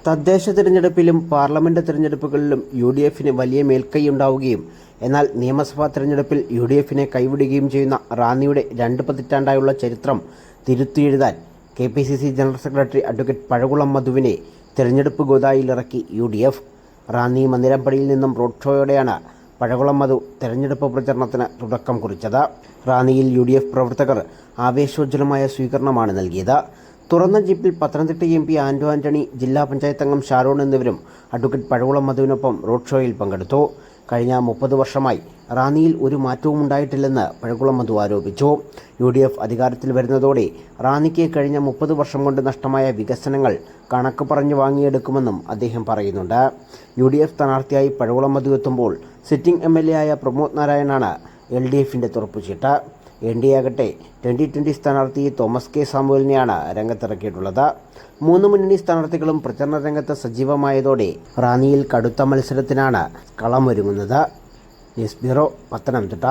തദ്ദേശ തിരഞ്ഞെടുപ്പിലും പാർലമെന്റ് തിരഞ്ഞെടുപ്പുകളിലും യു.ഡി.എഫിന് വലിയ മേൽക്കൈയുണ്ടാവുകയും എന്നാൽ നിയമസഭാ തിരഞ്ഞെടുപ്പിൽ യു.ഡി.എഫിനെ കൈവിടുകയും ചെയ്യുന്ന റാന്നിയുടെ 2 പതിറ്റാണ്ടായുള്ള ചരിത്രം തിരുത്തിയെഴുതാൻ KPCC general secretary advocate Pazhakulam മധുവിനെ തിരഞ്ഞെടുപ്പ് ഗോദായിലിറക്കി യു.ഡി.എഫ്. റാന്നി മന്ദിരപ്പടിയിൽ നിന്നും റോഡ് ഷോയോടെയാണ് പഴകുളം മധു തെരഞ്ഞെടുപ്പ് പ്രചരണത്തിന് തുടക്കം കുറിച്ചത്. റാന്നിയിൽ യു.ഡി.എഫ് പ്രവർത്തകർ ആവേശോജ്വലമായ സ്വീകരണമാണ് നൽകിയത്. തുറന്ന ജീപ്പിൽ പത്തനംതിട്ട എം.പി. ആന്റോ ആന്റണി, ജില്ലാ പഞ്ചായത്ത് അംഗം ഷാരോൺ എന്നിവരും അഡ്വക്കേറ്റ് പഴകുളം മധുവിനൊപ്പം റോഡ് ഷോയിൽ പങ്കെടുത്തു. കഴിഞ്ഞ 30 വർഷമായി റാന്നിയിൽ ഒരു മാറ്റവും ഉണ്ടായിട്ടില്ലെന്ന് പഴകുളം മധു ആരോപിച്ചു. യു.ഡി.എഫ് അധികാരത്തിൽ വരുന്നതോടെ റാന്നിക്ക് കഴിഞ്ഞ 30 വർഷം കൊണ്ട് നഷ്ടമായ വികസനങ്ങൾ കണക്ക് പറഞ്ഞു വാങ്ങിയെടുക്കുമെന്നും അദ്ദേഹം പറയുന്നുണ്ട്. യു.ഡി.എഫ് സ്ഥാനാർത്ഥിയായി പഴകുളം മധു എത്തുമ്പോൾ സിറ്റിംഗ് എം.എൽ.എ ആയ പ്രമോദ് നാരായണനാണ് എൽ.ഡി.എഫിൻ്റെ തുറപ്പുചീട്ട്. എൻ.ഡി.എ ആകട്ടെ 2020 സ്ഥാനാർത്ഥി തോമസ് കെ സാമുവലിനെയാണ് രംഗത്തിറക്കിയിട്ടുള്ളത്. 3 മുന്നണി സ്ഥാനാർത്ഥികളും പ്രചരണ രംഗത്ത് സജീവമായതോടെ റാന്നിയിൽ കടുത്ത മത്സരത്തിനാണ് കളമൊരുങ്ങുന്നത്. News bureau, Pathanamthitta.